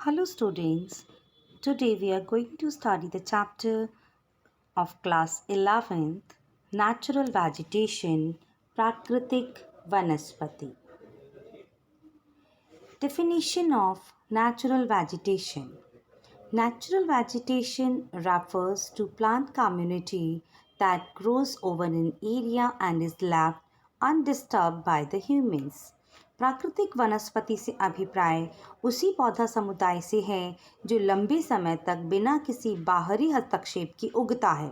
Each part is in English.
Hello students, today we are going to study the chapter of class 11th Natural Vegetation Prakritik Vanaspati. Definition of natural vegetation. Natural vegetation refers to plant community that grows over an area and is left undisturbed by the humans. प्राकृतिक वनस्पति से अभिप्राय उसी पौधा समुदाय से है जो लंबे समय तक बिना किसी बाहरी हस्तक्षेप के उगता है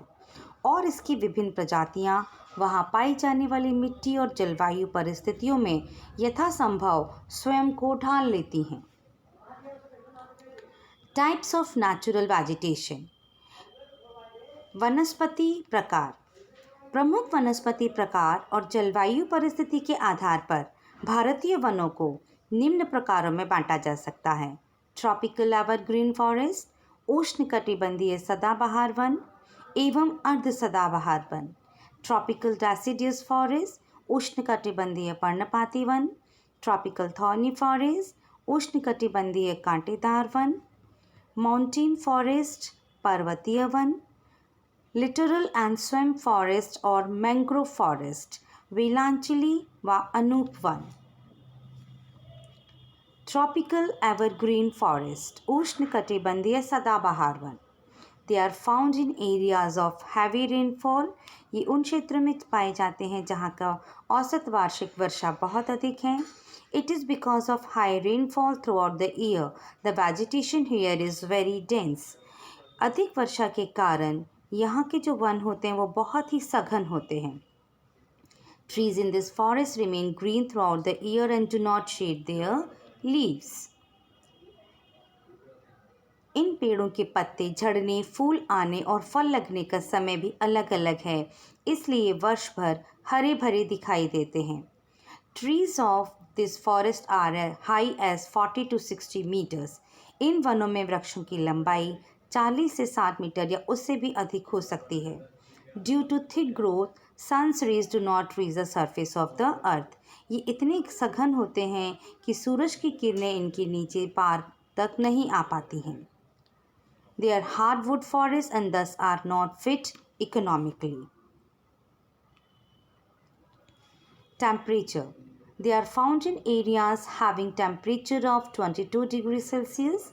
और इसकी विभिन्न प्रजातियां वहां पाई जाने वाली मिट्टी और जलवायु परिस्थितियों में यथासंभव स्वयं को ढाल लेती हैं। Types of natural vegetation. वनस्पति प्रकार। प्रमुख वनस्पति प्रकार और जलवायु परिस्थिति के आधार पर भारतीय वनों को निम्न प्रकारों में बांटा जा सकता है। ट्रॉपिकल एवरग्रीन फॉरेस्ट, उष्णकटिबंधीय सदाबहार वन एवं अर्ध सदाबहार वन। ट्रॉपिकल डेसिडियस फॉरेस्ट, उष्णकटिबंधीय पर्णपाती वन। ट्रॉपिकल थॉर्नी फॉरेस्ट, उष्णकटिबंधीय कांटेदार वन। माउंटेन फॉरेस्ट, पर्वतीय वन। लिटरल एंड स्वैम फॉरेस्ट और मैंग्रोव फॉरेस्ट, वेलांचली व अनूप वन। ट्रॉपिकल एवरग्रीन फॉरेस्ट, उष्णकटिबंधीय सदाबहार वन। They are found in areas of heavy rainfall. ये उन क्षेत्रों में पाए जाते हैं जहाँ का औसत वार्षिक वर्षा बहुत अधिक है। It is because of high rainfall throughout the year. The vegetation here is very dense. अधिक वर्षा के कारण यहाँ के जो वन होते हैं वो बहुत ही सघन होते हैं। Trees in this forest remain green throughout the year and do not shed their leaves. इन पेड़ों के पत्ते झड़ने, फूल आने और फल लगने का समय भी अलग अलग है, इसलिए वर्ष भर हरे भरे दिखाई देते हैं। Trees of this forest are high as 40 to 60 meters. इन वनों में वृक्षों की लंबाई 40 से 60 मीटर या उससे भी अधिक हो सकती है। Due to thick growth, sun's rays do not reach the surface of the earth. ये इतने सघन होते हैं कि सूरज की किरणें इनके नीचे पार तक नहीं आ पाती हैं। They are hardwood forests and thus are not fit economically. Temperature. They are found in areas having temperature of 22 degrees Celsius.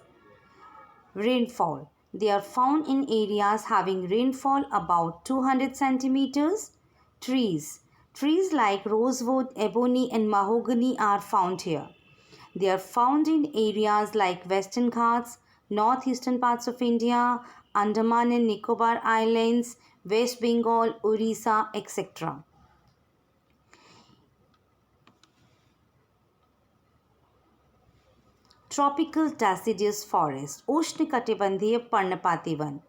Rainfall. They are found in areas having rainfall about 200 centimeters. Trees. Trees like rosewood, ebony and mahogany are found here. They are found in areas like Western Ghats, northeastern parts of India, Andaman and Nicobar Islands, West Bengal, Orissa, etc. Tropical deciduous forest, उष्णकटिबंधीय पर्णपाती one.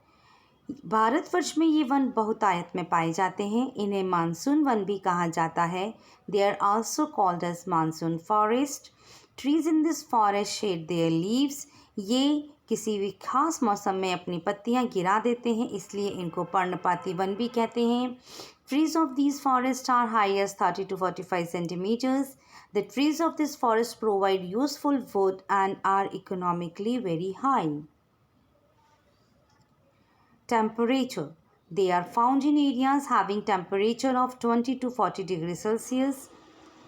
Bharatvarsh में ये one बहुतायत में पाए जाते हैं। इन्हें मानसून वन भी कहा जाता है। They are also called as monsoon forest. Trees in this forest shed their leaves. ये किसी भी खास मौसम में अपनी पत्तियां गिरा देते हैं, इसलिए इनको पर्णपाती वन भी कहते हैं। Trees of these forests are high as 30 to 45 centimeters. The trees of this forest provide useful wood and are economically very high. Temperature. They are found in areas having temperature of 20 to 40 degrees Celsius.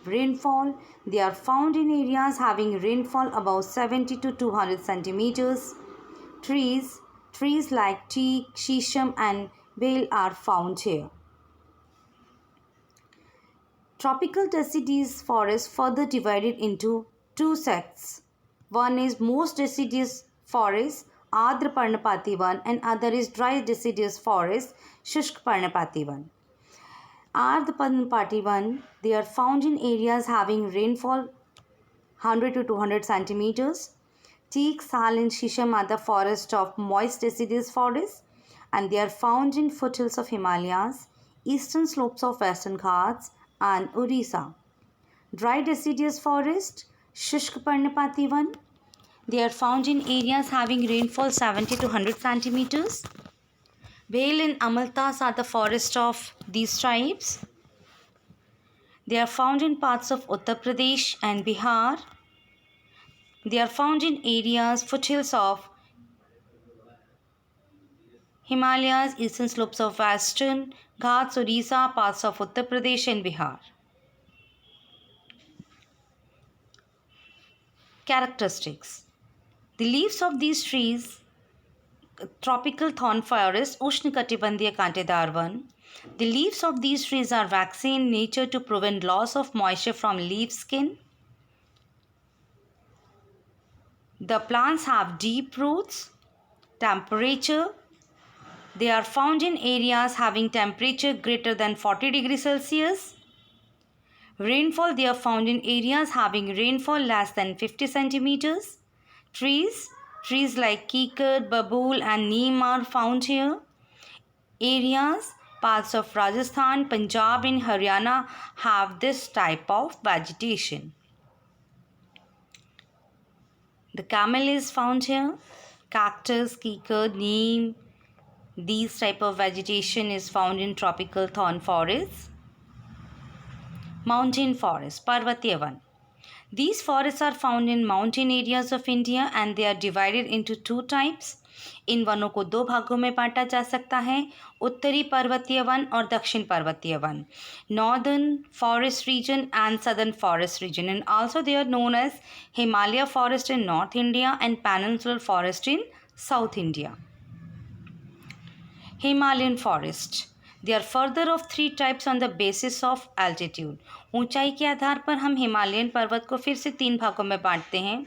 Rainfall. They are found in areas having rainfall above 70 to 200 centimeters. Trees like teak, shisham and bale are found here. Tropical deciduous forest further divided into two sects. One is most deciduous forest, Ardra Parnapati one, and other is dry deciduous forest, Shushk Parnapati one. Ardra Parnapati one, they are found in areas having rainfall 100 to 200 centimeters. Teak, sal and shisham are the forest of moist deciduous forest, and they are found in foothills of Himalayas, eastern slopes of Western Ghats, and Orissa. Dry deciduous forest, Shushk Parnapati one. They are found in areas having rainfall 70 to 100 centimeters. Bale and Amaltas are the forest of these tribes. They are found in parts of Uttar Pradesh and Bihar. They are found in areas foothills of Himalayas, eastern slopes of Western Ghats, Orissa, parts of Uttar Pradesh and Bihar. Characteristics. The leaves of these trees, tropical thorn forest, Ushnikatibandhiya Kantedar one. The leaves of these trees are waxy in nature to prevent loss of moisture from leaf skin. The plants have deep roots. Temperature. They are found in areas having temperature greater than 40 degrees Celsius. Rainfall. They are found in areas having rainfall less than 50 centimeters. Trees like Kikar, Babool and Neem are found here. Areas, parts of Rajasthan, Punjab and Haryana have this type of vegetation. The camel is found here. Cactus, Kikar, Neem. These type of vegetation is found in tropical thorn forests. Mountain forest, Parvatiya Van. These forests are found in mountain areas of India and they are divided into two types. इन वनों को दो भागों में बांटा जा सकता है, उत्तरी पर्वतीय वन और दक्षिण पर्वतीय one. Northern forest region and southern forest region, and also they are known as Himalaya forest in North India and peninsular forest in South India. Himalayan forest. They are further of three types on the basis of altitude. ऊंचाई के आधार पर हम Himalayan पर्वत को फिर से तीन भागों में बांटते हैं.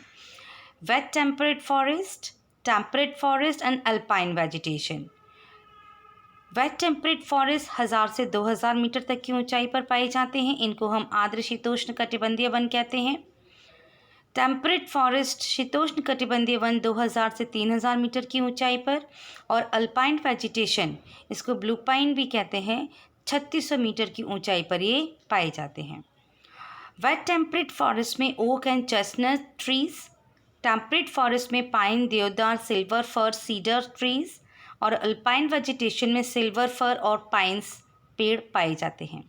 Wet temperate forest and alpine vegetation. Wet temperate forest 1000 से 2000 मीटर तक की ऊंचाई पर पाए जाते हैं. इनको हम आर्द्र शीतोष्ण कटिबंधीय वन कहते हैं. टेम्परेट फॉरेस्ट शीतोष्ण कटिबंधीय वन 2000 से 3000 मीटर की ऊंचाई पर, और अल्पाइन वेजिटेशन, इसको ब्लू पाइन भी कहते हैं, 3600 मीटर की ऊंचाई पर ये पाए जाते हैं. वेट टेम्परेट फॉरेस्ट में oak and chestnut trees, temperate forest में पाइन, देवदार, सिल्वर फर, सीडर ट्रीज, और अल्पाइन वेजिटेशन में सिल्वर फर और पाइन्स पेड़ पाए जाते हैं.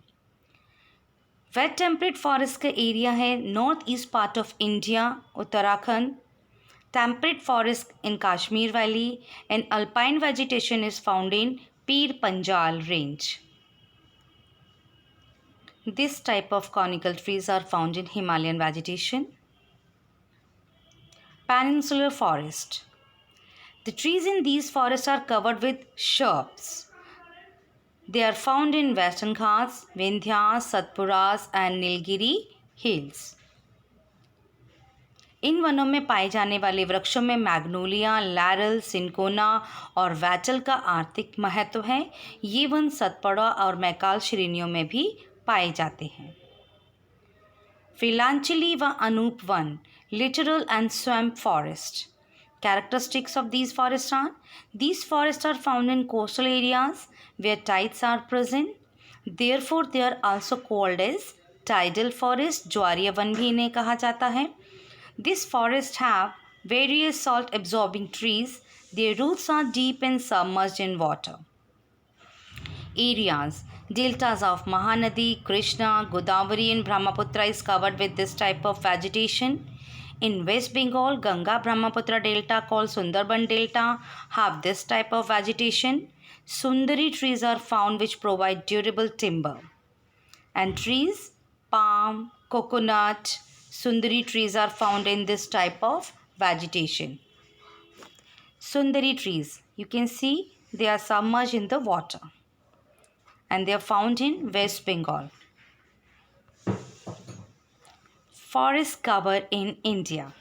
वेट टेम्परेट फॉरेस्ट का एरिया है north east part of India, Uttarakhand. Temperate forest in Kashmir valley and alpine vegetation is found in Pir Panjal range. This type of conical trees are found in Himalayan vegetation. Peninsular forest. The trees in these forests are covered with shrubs. They are found in Western Ghats, Vindhyas, Satpuras and Nilgiri hills. इन वनों में पाए जाने वाले वृक्षों में Magnolia, लैरल, cinchona और wattle का आर्थिक महत्व है. ये वन सतपुड़ा और मैकाल श्रेणियों में भी पाए जाते हैं. फिलांचली व अनूप वन, littoral and swamp forest. Characteristics of these forests are: these forests are found in coastal areas where tides are present. Therefore, they are also called as tidal forest. ज्वारीय वन भी इन्हें कहा जाता है. These forests have various salt-absorbing trees. Their roots are deep and submerged in water. Areas: deltas of Mahanadi, Krishna, Godavari and Brahmaputra is covered with this type of vegetation. In West Bengal, Ganga Brahmaputra Delta, called Sundarban Delta, have this type of vegetation. Sundari trees are found which provide durable timber. And trees, palm, coconut, Sundari trees are found in this type of vegetation. Sundari trees, you can see they are submerged in the water. And they are found in West Bengal. Forest cover in India.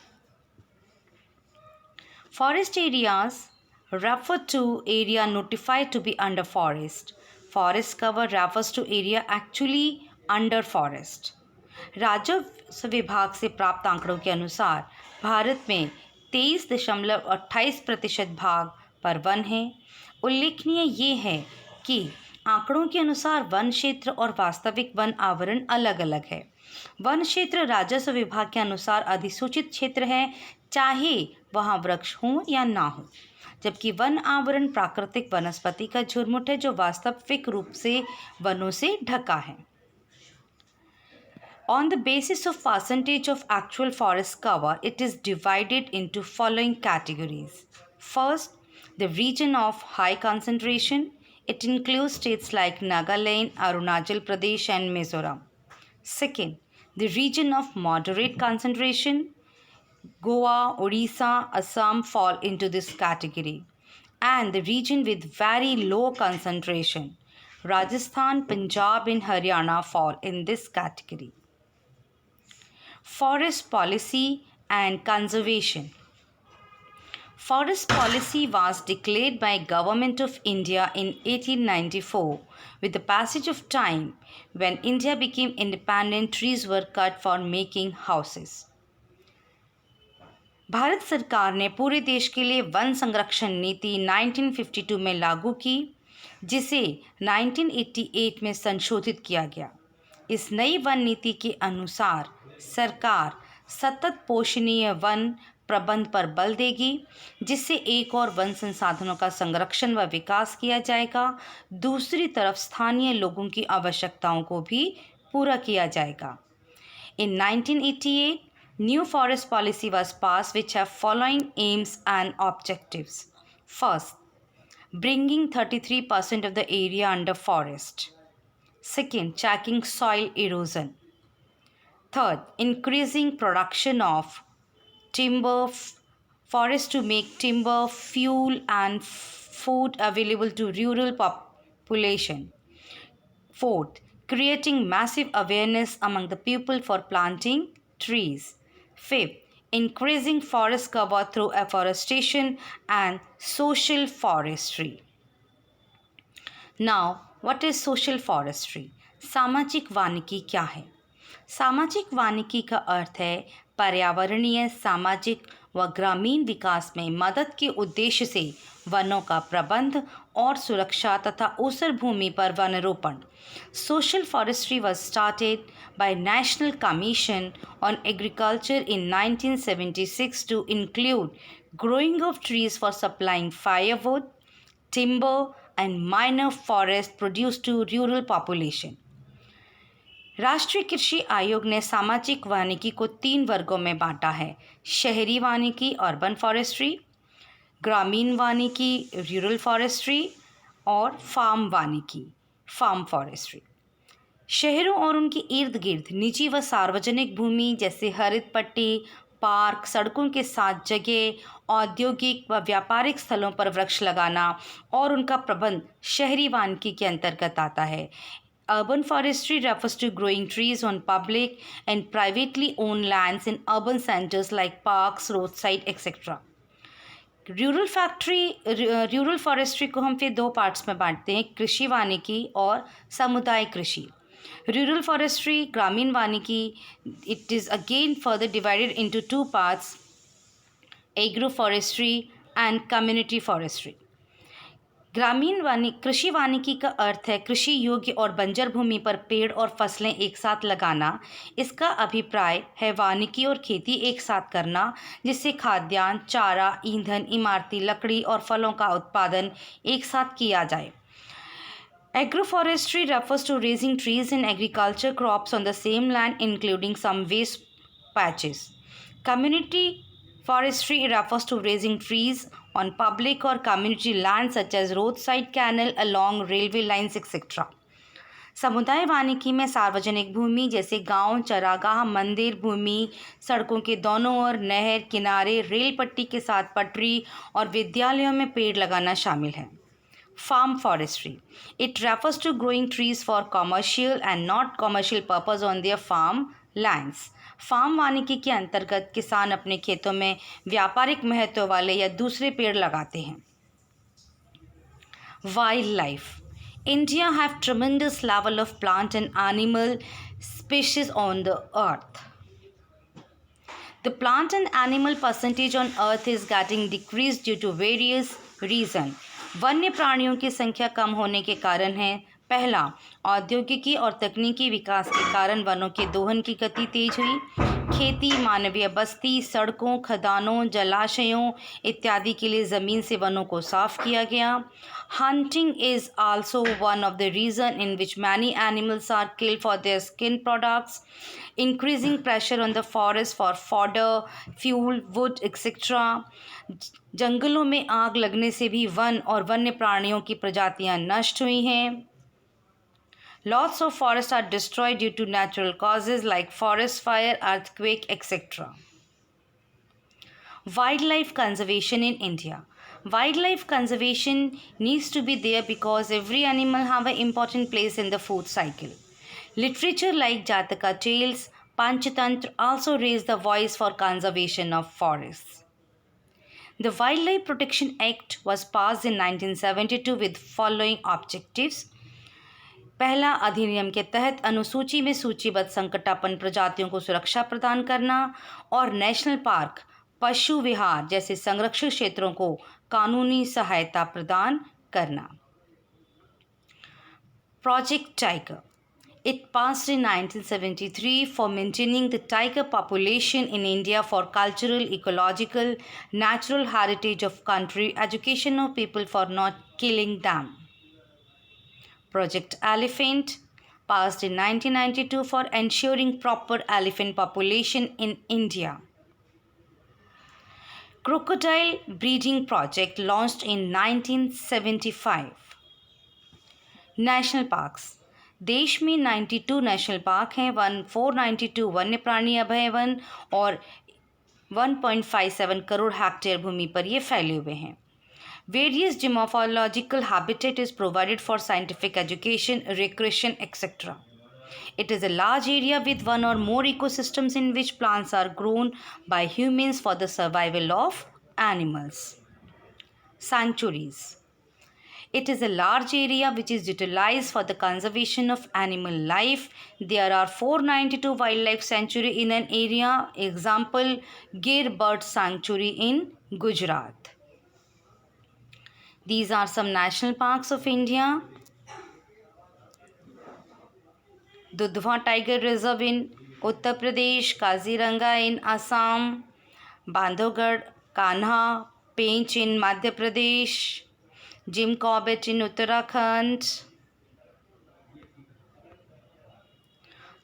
Forest areas refer to area notified to be under forest. Forest cover refers to area actually under forest. राजस्व विभाग से प्राप्त आंकड़ों के अनुसार भारत में 23.28% भाग पर वन है. उल्लेखनीय ये है कि आंकड़ों के अनुसार वन क्षेत्र और वास्तविक वन आवरण अलग अलग है. वन क्षेत्र राजस्व विभाग के अनुसार अधिसूचित क्षेत्र है, चाहे वहाँ वृक्ष हो या ना हो, जबकि वन आवरण प्राकृतिक वनस्पति का झुरमुट है जो वास्तविक रूप से वनों से ढका है. On the basis of percentage of actual forest cover, it is divided into following categories. First, the region of high concentration. It includes states like Nagaland, Arunachal Pradesh, and Mizoram. Second, the region of moderate concentration. Goa, Odisha, Assam fall into this category. And the region with very low concentration. Rajasthan, Punjab, and Haryana fall in this category. Forest policy and conservation. Forest policy was declared by Government of India in 1894. With the passage of time, when India became independent, trees were cut for making houses. Bharat सरकार ने पूरे देश के लिए one संरक्षण नीति 1952 में लागू की, जिसे 1988 में संशोधित किया गया। इस नई वन नीति के अनुसार सरकार सतत पोषणीय वन प्रबंध पर बल देगी, जिससे एक और वन संसाधनों का संरक्षण व विकास किया जाएगा, दूसरी तरफ स्थानीय लोगों की आवश्यकताओं को भी पूरा किया जाएगा। In 1988, new forest policy was passed which have following aims and objectives. First, bringing 33% of the area under forest. Second, checking soil erosion. Third, increasing production of timber, forest to make timber, fuel and food available to rural population. Fourth, creating massive awareness among the people for planting trees. Fifth, increasing forest cover through afforestation and social forestry. Now, what is social forestry? सामाजिक वानिकी क्या है? सामाजिक वानिकी का अर्थ है पर्यावरणीय, सामाजिक व ग्रामीण विकास में मदद के उद्देश्य से वनों का प्रबंध और सुरक्षा तथा ऊसर भूमि पर वनरोपण। Social forestry was started by National Commission on Agriculture in 1976 to include growing of trees for supplying firewood, timber and minor forest produce to rural population. राष्ट्रीय कृषि आयोग ने सामाजिक वानिकी को 3 वर्गों में बांटा है: शहरी वानिकी अर्बन फॉरेस्ट्री, ग्रामीण वानिकी रूरल फॉरेस्ट्री और फार्म वानिकी फार्म फॉरेस्ट्री। शहरों और उनके इर्द गिर्द निजी व सार्वजनिक भूमि जैसे हरित पट्टी, पार्क, सड़कों के साथ जगह, औद्योगिक व व्यापारिक स्थलों पर वृक्ष लगाना और उनका प्रबंध शहरी वानिकी के अंतर्गत आता है। Urban forestry refers to growing trees on public and privately owned lands in urban centers like parks, roadside, etc. Rural forestry को हम फिर 2 पार्ट्स में बांटते हैं: कृषि वानिकी और समुदाय कृषि। रूरल फॉरेस्ट्री, ग्रामीण वानिकी, it is again further divided into 2 parts: agro forestry and community forestry. कृषि वानिकी का अर्थ है कृषि योग्य और बंजर भूमि पर पेड़ और फसलें एक साथ लगाना। इसका अभिप्राय है वानिकी और खेती एक साथ करना, जिससे खाद्यान्न, चारा, ईंधन, इमारती लकड़ी और फलों का उत्पादन एक साथ किया जाए। Agroforestry refers to raising trees and agriculture crops on the same land, including some waste patches. Community forestry refers to raising trees on public or community land such as roadside, canal, along railway lines, etc. समुदाय वानिकी में सार्वजनिक भूमि जैसे गांव, चरागाह, मंदिर, भूमि, सड़कों के दोनों ओर, नहर किनारे, रेल पट्टी के साथ पटरी और विद्यालयों में पेड़ लगाना शामिल है। Farm forestry, it refers to growing trees for commercial and not commercial purpose on their farm lands. Farm वानिकी के अंतर्गत किसान अपने खेतों में व्यापारिक महत्व वाले या दूसरे पेड़ लगाते हैं। Wild life, India have tremendous level of plant and animal species on the earth. The plant and animal percentage on earth is getting decreased due to various reasons. वन्य प्राणियों की संख्या कम होने के कारण है: पहला, औद्योगिकी और तकनीकी विकास के कारण वनों के दोहन की गति तेज हुई। खेती, मानवीय बस्ती, सड़कों, खदानों, जलाशयों इत्यादि के लिए ज़मीन से वनों को साफ किया गया। Hunting is also one of the reason in which many animals are killed for their skin products, increasing pressure on the forest for fodder, fuel, wood etcetera. जंगलों में आग लगने से भी वन और वन्य प्राणियों की प्रजातियां नष्ट हुई हैं। Lots of forests are destroyed due to natural causes like forest fire, earthquake, etc. Wildlife conservation in India. Wildlife conservation needs to be there because every animal have an important place in the food cycle. Literature like Jataka tales, Panchatantra also raise the voice for conservation of forests. The Wildlife Protection Act was passed in 1972 with following objectives. पहला, अधिनियम के तहत अनुसूची में सूचीबद्ध संकटापन्न प्रजातियों को सुरक्षा प्रदान करना और नेशनल पार्क, पशु विहार जैसे संरक्षित क्षेत्रों को कानूनी सहायता प्रदान करना। Project tiger, it passed in 1973 for maintaining the tiger population in India for cultural, ecological, natural heritage of country, education of people for not killing them. Project Elephant, passed in 1992 for ensuring proper elephant population in India. Crocodile Breeding Project launched in 1975. National Parks. देश में 92 national park हैं, 492 वन्य प्राणी अभय one और 1.57 crore hectare भूमि पर ये फैले हुए हैं। Various geomorphological habitat is provided for scientific education, recreation, etc. It is a large area with one or more ecosystems in which plants are grown by humans for the survival of animals. Sanctuaries. It is a large area which is utilized for the conservation of animal life. There are 492 wildlife sanctuary in an area. Example, Gir Bird Sanctuary in Gujarat. These are some national parks of India. Dudhwa Tiger Reserve in Uttar Pradesh, Kaziranga in Assam, Bandhavgarh Kanha Pench in Madhya Pradesh, Jim Corbett in Uttarakhand.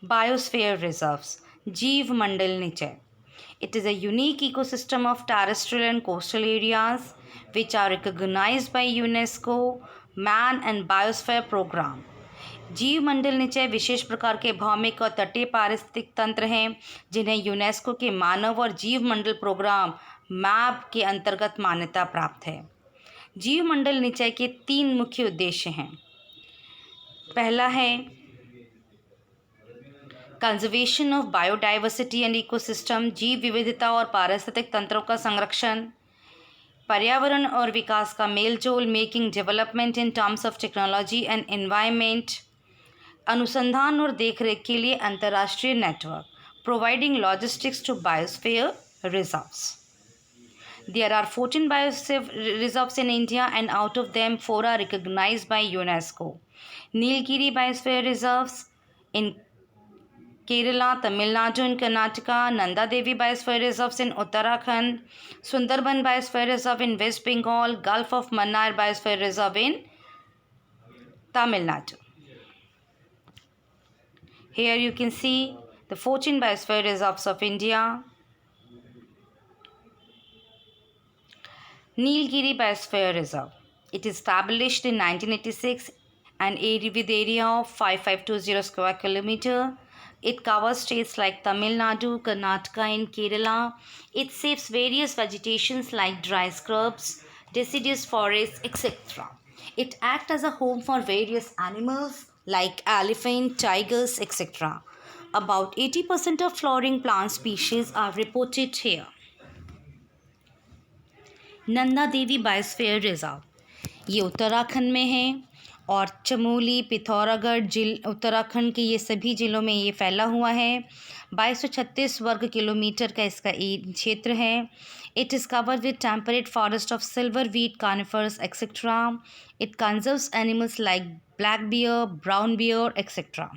Biosphere Reserves, Jeev Mandal Niche. It is a unique ecosystem of terrestrial and coastal areas which are recognized by UNESCO Man and Biosphere Program. जीव मंडल निचय विशेष प्रकार के भौमिक और तटीय पारिस्थितिक तंत्र हैं जिन्हें UNESCO के मानव और जीव मंडल प्रोग्राम मैप के अंतर्गत मान्यता प्राप्त है। जीव मंडल निचय के 3 मुख्य उद्देश्य हैं। पहला है conservation of biodiversity and ecosystem, जीव विविधता और पारिस्थितिक तंत्रों का संरक्षण, पर्यावरण और विकास का मेलजोल, making development in terms of technology and environment, अनुसंधान और देखरेख के लिए अंतर्राष्ट्रीय network, providing logistics to biosphere reserves. There are 14 biosphere reserves in India and out of them 4 are recognized by UNESCO. Nilgiri Biosphere Reserves in Kerala, Tamil Nadu and Karnataka, Nanda Devi Biosphere Reserves in Uttarakhand, Sundarban Biosphere Reserve in West Bengal, Gulf of Mannar Biosphere Reserve in Tamil Nadu. Here you can see the 14 biosphere reserves of India. Nilgiri Biosphere Reserve. It is established in 1986 and with area of 5520 square kilometer. It covers states like Tamil Nadu, Karnataka and Kerala. It saves various vegetations like dry scrubs, deciduous forests, etc. It acts as a home for various animals like elephant, tigers, etc. About 80% of flowering plant species are reported here. Nanda Devi biosphere reserve, ये उत्तराखंड में है और चमोली, पिथौरागढ़ उत्तराखंड के ये सभी ज़िलों में ये फैला हुआ है। 2236 वर्ग किलोमीटर का इसका क्षेत्र है। It is covered with temperate forest of silver wheat, conifers etcetera. It conserves animals like black bear, brown bear etcetera.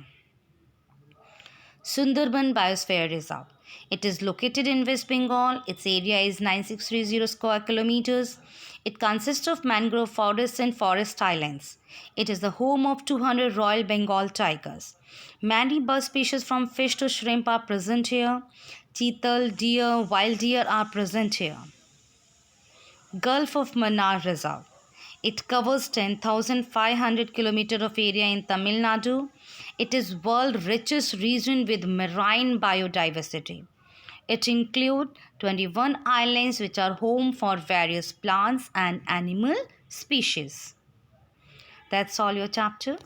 Sundarban biosphere reserve. It is located in West Bengal. Its area is 9630 square kilometers. It consists of mangrove forests and forest islands. It is the home of 200 Royal Bengal tigers. Many bird species from fish to shrimp are present here. Cheetal, deer, wild deer are present here. Gulf of Mannar Reserve. It covers 10,500 km of area in Tamil Nadu. It is world's richest region with marine biodiversity. It includes 21 islands which are home for various plants and animal species. That's all your chapter.